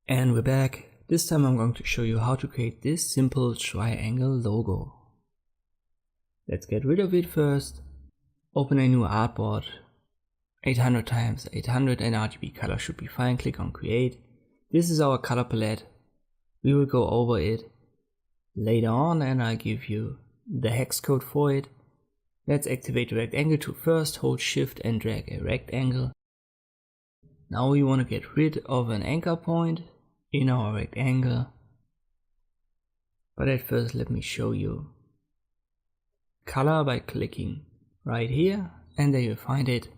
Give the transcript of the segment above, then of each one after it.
And we're back. This time I'm going to show you how to create this simple triangle logo. Let's get rid of it first. Open a new artboard. 800 times 800 and RGB color should be fine. Click on create. This is our color palette. We will go over it later on and I'll give you the hex code for it. Let's activate the rectangle tool first. Hold shift and drag a rectangle. Now we want to get rid of an anchor point in our rectangle. But at first let me show you color by clicking right here, and there you find it.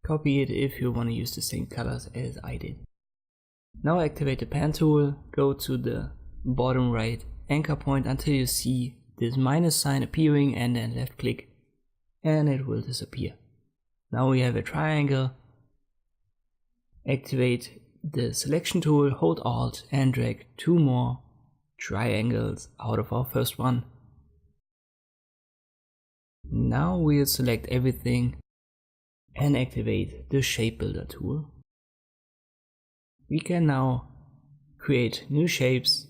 Copy it if you want to use the same colors as I did. Now activate the pen tool, go to the bottom right anchor point until you see this minus sign appearing, and then left click and it will disappear. Now we have a triangle. Activate the selection tool, hold Alt and drag two more triangles out of our first one. Now we'll select everything and activate the shape builder tool. We can now create new shapes,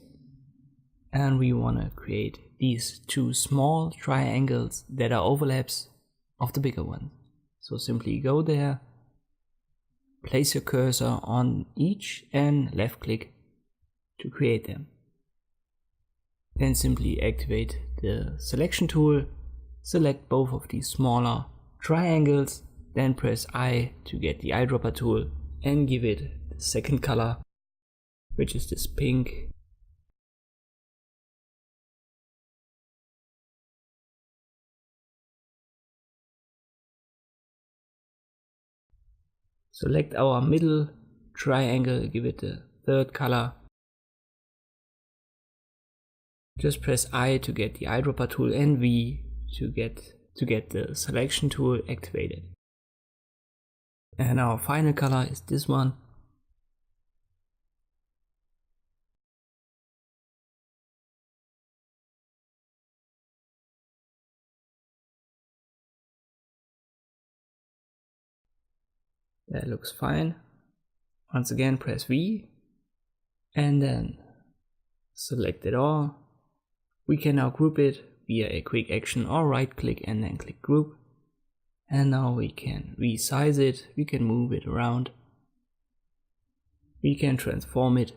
and we want to create these two small triangles that are overlaps of the bigger one. So simply go there, place your cursor on each and left click to create them. Then simply activate the selection tool, select both of these smaller triangles, then press I to get the eyedropper tool and give it the second color, which is this pink. Select our middle triangle, give it the third color. Just press I to get the eyedropper tool and V to get the selection tool activated. And our final color is this one. That looks fine. Once again press V and then select it all. We can now group it via a quick action or right click and then click group. And now we can resize it, we can move it around, we can transform it,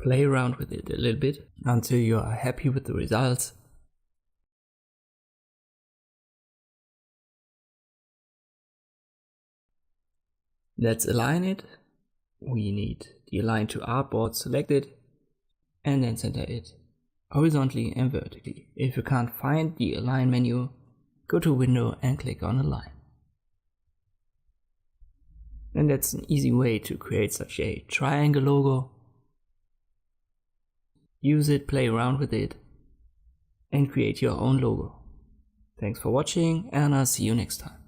play around with it a little bit until you are happy with the results. Let's align it. We need the align to artboard selected and then center it horizontally and vertically. If you can't find the align menu, go to window and click on align. And that's an easy way to create such a triangle logo. Use it, play around with it and create your own logo. Thanks for watching and I'll see you next time.